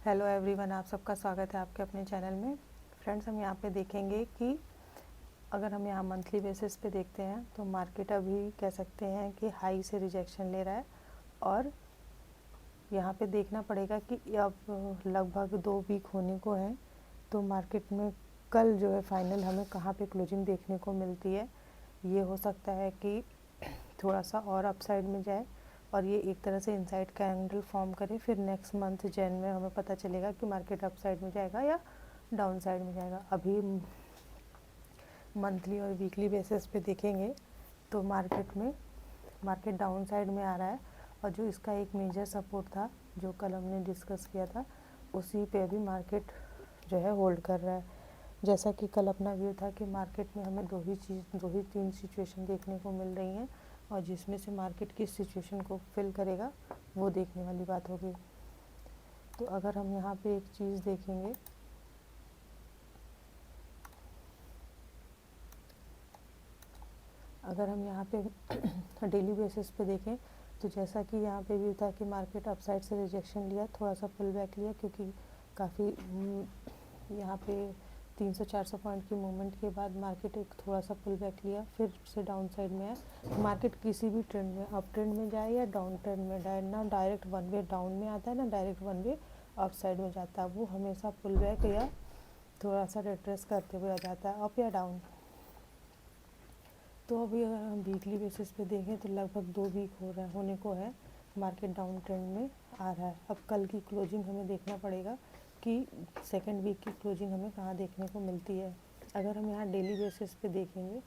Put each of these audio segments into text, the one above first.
Hello everyone, आप सबका स्वागत है आपके अपने चैनल में। फ्रेंड्स, हम यहाँ पे देखेंगे कि अगर हम यहाँ मंथली बेसिस पे देखते हैं तो मार्केट अभी कह सकते हैं कि हाई से रिजेक्शन ले रहा है और यहाँ पे देखना पड़ेगा कि अब लगभग 2 वीक होने को हैं, तो मार्केट में कल जो है फाइनल हमें कहाँ पे क्लोजिंग देखने को मिलती है। ये हो सकता है कि थोड़ा सा और अपसाइड में जाए और ये एक तरह से इनसाइड कैंडल फॉर्म करे, फिर नेक्स्ट मंथ जैन में हमें पता चलेगा कि मार्केट अपसाइड में जाएगा या डाउन साइड में जाएगा। अभी मंथली और वीकली बेसिस पे देखेंगे तो मार्केट डाउन साइड में आ रहा है और जो इसका एक मेजर सपोर्ट था जो कल हमने डिस्कस किया था, उसी पे अभी मार्केट जो है होल्ड कर रहा है। जैसा कि कल अपना व्यू था कि मार्केट में हमें दो ही तीन सिचुएशन देखने को मिल रही हैं और जिसमें से मार्केट किस सिचुएशन को फिल करेगा वो देखने वाली बात होगी। तो अगर हम यहाँ पे एक चीज़ देखेंगे, अगर हम यहाँ पे डेली बेसिस पे देखें तो जैसा कि यहाँ पे भी था कि मार्केट अपसाइड से रिजेक्शन लिया, थोड़ा सा पुल बैक लिया क्योंकि काफ़ी यहाँ पे 300-400 पॉइंट की मूवमेंट के बाद मार्केट एक थोड़ा सा पुल बैक लिया, फिर से डाउन साइड में आया। मार्केट किसी भी ट्रेंड में अप ट्रेंड में जाए या डाउन ट्रेंड में जाए, ना डायरेक्ट वन वे डाउन में आता है ना direct one way up side में जाता है, वो हमेशा पुल बैक या थोड़ा सा रिट्रेस करते हुए आ जाता है अप या डाउन। तो अभी अगर हम वीकली बेसिस पे देखें तो लगभग 2 वीक होने को है मार्केट डाउन ट्रेंड में आ रहा है। अब कल की क्लोजिंग हमें देखना पड़ेगा कि सेकेंड वीक की क्लोजिंग हमें कहाँ देखने को मिलती है। अगर हम यहाँ डेली बेसिस पे देखेंगे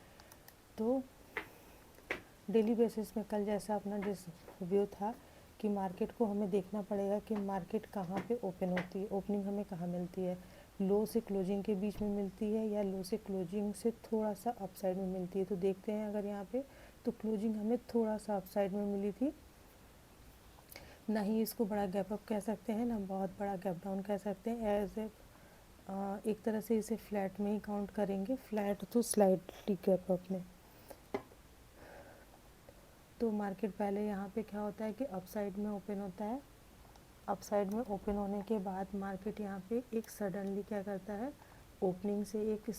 तो डेली बेसिस में कल जैसा अपना जिस व्यू था कि मार्केट को हमें देखना पड़ेगा कि मार्केट कहाँ पे ओपन होती है, ओपनिंग हमें कहाँ मिलती है, लो से क्लोजिंग के बीच में मिलती है या लो से क्लोजिंग से थोड़ा सा अपसाइड में मिलती है। तो देखते हैं अगर यहाँ पे तो क्लोजिंग हमें थोड़ा सा अपसाइड में मिली थी, ना ही इसको बड़ा गैप अप कह सकते हैं ना बहुत बड़ा गैप डाउन कह सकते हैं। एज ए एक तरह से इसे फ्लैट में ही काउंट करेंगे, फ्लैट तो स्लाइडली गैप अप में। तो मार्केट पहले यहाँ पे क्या होता है कि अपसाइड में ओपन होता है, अपसाइड में ओपन होने के बाद मार्केट यहाँ पे एक सडनली क्या करता है, ओपनिंग से एक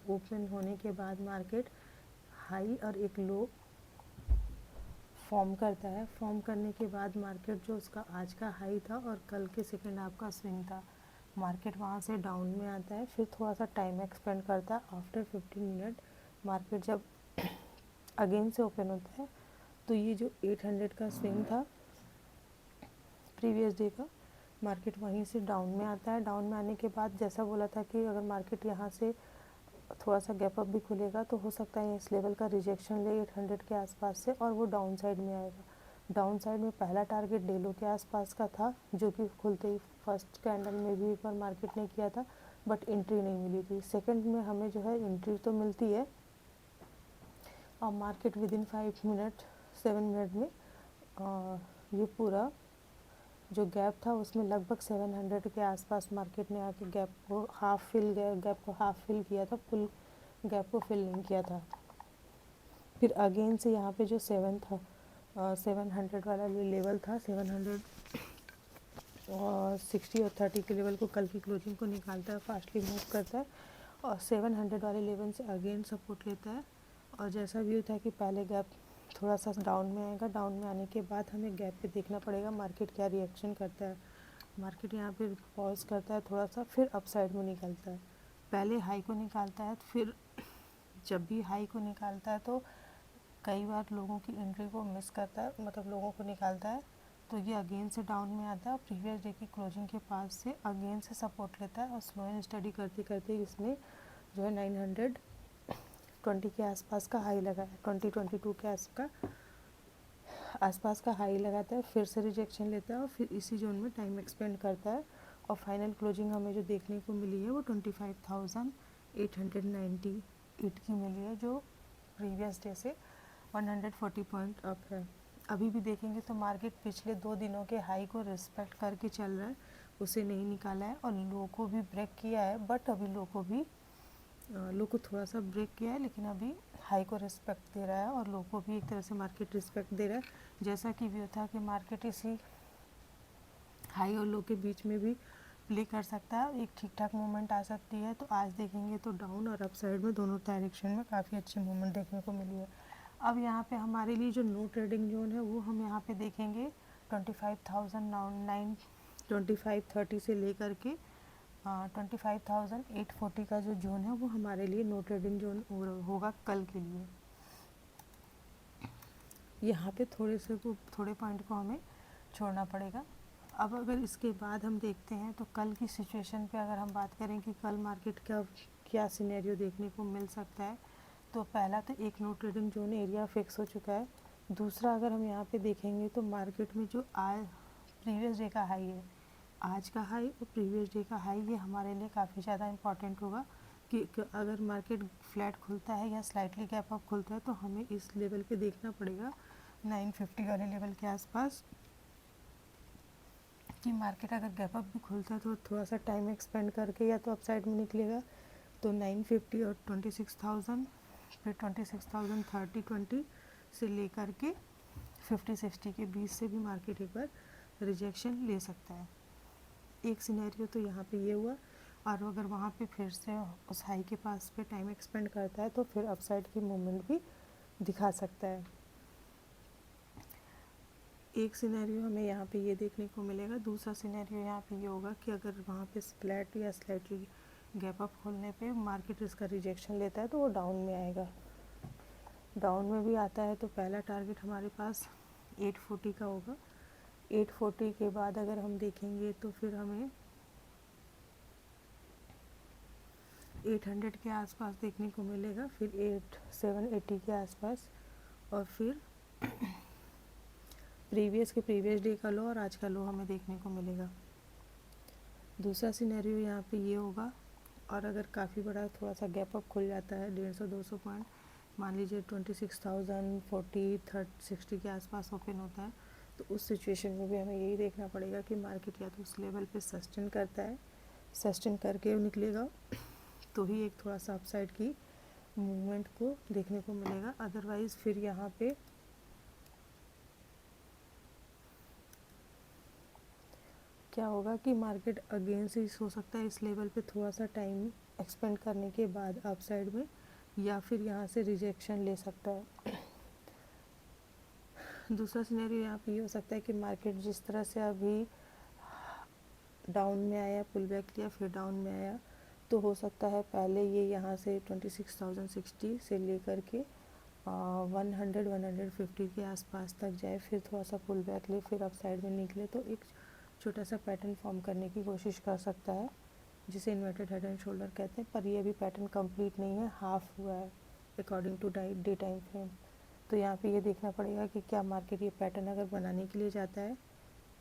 ओपन होने के बाद मार्केट हाई और एक लो फॉर्म करता है। फॉर्म करने के बाद मार्केट जो उसका आज का हाई था और कल के सेकेंड हाफ का स्विंग था, मार्केट वहाँ से डाउन में आता है, फिर थोड़ा सा टाइम एक्सपेंड करता है। आफ्टर 15 मिनट मार्केट जब अगेन से ओपन होता है तो ये जो 800 का स्विंग था प्रीवियस डे का, मार्केट वहीं से डाउन में आता है। डाउन में आने के बाद जैसा बोला था कि अगर मार्केट यहाँ से थोड़ा सा गैप अप भी खुलेगा तो हो सकता है इस लेवल का रिजेक्शन ले 800 के आसपास से और वो डाउन साइड में आएगा। डाउन साइड में पहला टारगेट डेलो के आसपास का था जो कि खुलते ही फर्स्ट कैंडल में भी एक बार मार्केट ने किया था, बट एंट्री नहीं मिली थी। सेकंड में हमें जो है एंट्री तो मिलती है और मार्केट विद इन 7 मिनट में ये पूरा जो गैप था उसमें लगभग 700 के आसपास मार्केट ने आके गैप को हाफ फिल किया था, फुल गैप को फिल नहीं किया था। फिर अगेन से यहाँ पे जो 700 वाला लेवल था, 700 और 60 और 30 के लेवल को कल की क्लोजिंग को निकालता है, फास्टली मूव करता है और 700 वाले लेवल से अगेन सपोर्ट लेता है। और जैसा व्यू था कि पहले गैप थोड़ा सा डाउन में आएगा, डाउन में आने के बाद हमें गैप पे देखना पड़ेगा मार्केट क्या रिएक्शन करता है। मार्केट यहाँ पे पॉज करता है थोड़ा सा, फिर अपसाइड में निकलता है, पहले हाई को निकालता है। फिर जब भी हाई को निकालता है तो कई बार लोगों की एंट्री को मिस करता है, मतलब लोगों को निकालता है, तो ये अगेन से डाउन में आता है और प्रीवियस डे की क्लोजिंग के पास से अगेन से सपोर्ट लेता है और स्लो एंड स्टडी करते करते इसने जो है 920 के आसपास का हाई लगाया, 2022 के आसपास का हाई लगाता है, फिर से रिजेक्शन लेता है और फिर इसी जोन में टाइम एक्सपेंड करता है और फाइनल क्लोजिंग हमें जो देखने को मिली है वो 25,898 की मिली है, जो प्रीवियस डे से 140 पॉइंट अप है। अभी भी देखेंगे तो मार्केट पिछले 2 दिनों के हाई को रिस्पेक्ट करके चल रहा है, उसे नहीं निकाला है और लो को भी ब्रेक किया है, बट अभी लो को थोड़ा सा ब्रेक किया है लेकिन अभी हाई को रिस्पेक्ट दे रहा है और लो को भी एक तरह से मार्केट रिस्पेक्ट दे रहा है। जैसा कि व्यू था कि मार्केट इसी हाई और लो के बीच में भी प्ले कर सकता है, एक ठीक ठाक मूवमेंट आ सकती है। तो आज देखेंगे तो डाउन और अप साइड में दोनों डायरेक्शन में काफ़ी अच्छी मूवमेंट देखने को मिली है। अब यहाँ पे हमारे लिए जो नो ट्रेडिंग जोन है वो हम यहाँ पे देखेंगे 25,009 2530 से लेकर के 25,840 का जो जोन है वो हमारे लिए नो ट्रेडिंग जोन होगा कल के लिए। यहाँ पे थोड़े पॉइंट को हमें छोड़ना पड़ेगा। अब अगर इसके बाद हम देखते हैं तो कल की सिचुएशन पे अगर हम बात करें कि कल मार्केट का क्या सिनेरियो देखने को मिल सकता है, तो पहला तो एक no trading zone area fix हो चुका है। दूसरा अगर हम यहाँ पे देखेंगे तो मार्केट में जो आज प्रीवियस डे का हाई है, आज का हाई और प्रीवियस डे का हाई, ये हमारे लिए काफ़ी ज़्यादा इम्पॉर्टेंट होगा कि अगर मार्केट फ्लैट खुलता है या स्लाइटली गैप अप खुलता है तो हमें इस लेवल पे देखना पड़ेगा 950 वाले लेवल के आसपास कि मार्केट अगर गैप अप भी खुलता है तो थोड़ा सा टाइम एक्सपेंड करके या तो अपसाइड में निकलेगा, तो 950 और 26,000, फिर 26,030 20 से लेकर के 50-60 के बीच से भी मार्केट एक बार रिजेक्शन ले सकता है। एक सिनेरियो तो यहाँ पे ये हुआ, और अगर वहाँ पे फिर से उस हाई के पास पे टाइम एक्सपेंड करता है तो फिर अपसाइड की मूवमेंट भी दिखा सकता है। एक सिनेरियो हमें यहाँ पे ये देखने को मिलेगा। दूसरा सिनेरियो यहाँ पे ये होगा कि अगर वहाँ पे फ्लैट या स्लाइटली गैप अप खोलने पे मार्केट इसका रिजेक्शन लेता है तो वो डाउन में आएगा। डाउन में भी आता है तो पहला टारगेट हमारे पास 840 का होगा। 840 के बाद अगर हम देखेंगे तो फिर हमें 800 के आसपास देखने को मिलेगा, फिर 780 के आसपास, और फिर प्रीवियस डे का लो और आज का लो हमें देखने को मिलेगा। दूसरा सिनेरियो यहाँ पे ये होगा, और अगर काफ़ी बड़ा थोड़ा सा गैप अप खुल जाता है 150-200 पॉइंट, मान लीजिए 26,040 60 के आसपास ओपन होता है, तो उस सिचुएशन में भी हमें यही देखना पड़ेगा कि मार्केट या तो उस लेवल पे सस्टेन करता है, सस्टेन करके निकलेगा तो ही एक थोड़ा सा अपसाइड की मूवमेंट को देखने को मिलेगा। अदरवाइज़ फिर यहाँ पे क्या होगा कि मार्केट अगेन से हो सकता है इस लेवल पे थोड़ा सा टाइम एक्सपेंड करने के बाद अपसाइड में, या फिर यहाँ से रिजेक्शन ले सकता है। दूसरा सिनेरियो यहाँ पे ये हो सकता है कि मार्केट जिस तरह से अभी डाउन में आया, पुल बैक लिया, फिर डाउन में आया, तो हो सकता है पहले ये यहाँ से 26,060 से लेकर के 100-150 के आसपास तक जाए, फिर थोड़ा सा पुल बैक ले, फिर अपसाइड में निकले तो एक छोटा सा पैटर्न फॉर्म करने की कोशिश कर सकता है, जिसे इन्वर्टेड हेड एंड शोल्डर कहते हैं। पर ये भी पैटर्न कंप्लीट नहीं है, हाफ हुआ है according to day time frame. तो यहाँ पे ये देखना पड़ेगा कि क्या मार्केट ये पैटर्न अगर बनाने के लिए जाता है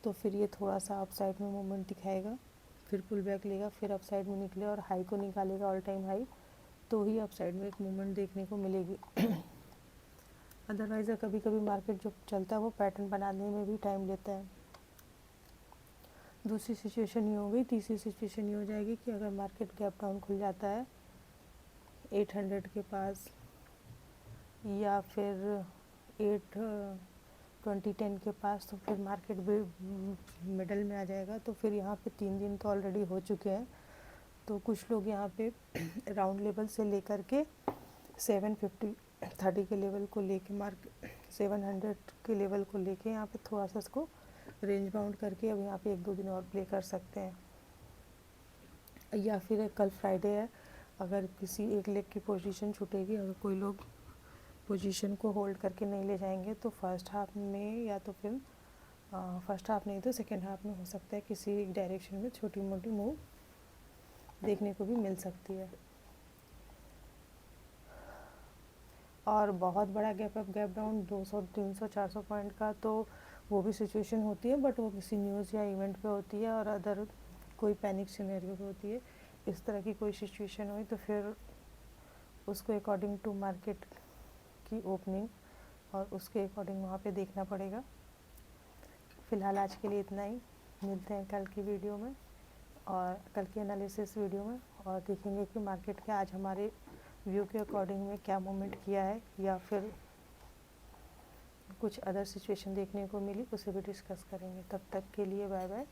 तो फिर ये थोड़ा सा अपसाइड में मूवमेंट दिखाएगा, फिर पुल बैक लेगा, फिर अपसाइड में निकले और हाई को निकालेगा ऑल टाइम हाई, तो ही अपसाइड में एक मूवमेंट देखने को मिलेगी। अदरवाइज़ कभी कभी मार्केट जो चलता है वो पैटर्न बनाने में भी टाइम लेता है। दूसरी सिचुएशन ये हो गई। तीसरी सिचुएशन ये हो जाएगी कि अगर मार्केट गैप डाउन खुल जाता है 800 के पास या फिर 820-10 के पास, तो फिर मार्केट भी मिडल में आ जाएगा। तो फिर यहाँ पे 3 दिन तो ऑलरेडी हो चुके हैं, तो कुछ लोग यहाँ पे राउंड लेवल से लेकर के 750-30 के लेवल को लेके मार्केट 700 के लेवल को लेके यहाँ पे थोड़ा सा इसको रेंज बाउंड करके अब यहाँ पे 1-2 दिन और प्ले कर सकते हैं। या फिर कल फ्राइडे है, अगर किसी एक लेग की पोजीशन छूटेगी, अगर कोई लोग पोजीशन को होल्ड करके नहीं ले जाएंगे तो फर्स्ट हाफ में या तो फिर फर्स्ट हाफ नहीं तो सेकेंड हाफ में हो सकता है किसी एक डायरेक्शन में छोटी मोटी मूव देखने को भी मिल सकती है। और बहुत बड़ा gap up gap down 200-300-400 point का तो वो भी सिचुएशन होती है, बट वो किसी न्यूज़ या इवेंट पे होती है और अदर कोई पैनिक सिनेरियो पे होती है। इस तरह की कोई सिचुएशन हुई तो फिर उसको अकॉर्डिंग टू मार्केट की ओपनिंग और उसके अकॉर्डिंग वहाँ पे देखना पड़ेगा। फ़िलहाल आज के लिए इतना ही, मिलते हैं कल की वीडियो में और कल की एनालिसिस वीडियो में, और देखेंगे कि मार्केट के आज हमारे व्यू के अकॉर्डिंग में क्या मूवमेंट किया है या फिर कुछ अदर सिचुएशन देखने को मिली, उसे भी डिस्कस करेंगे। तब तक के लिए बाय बाय।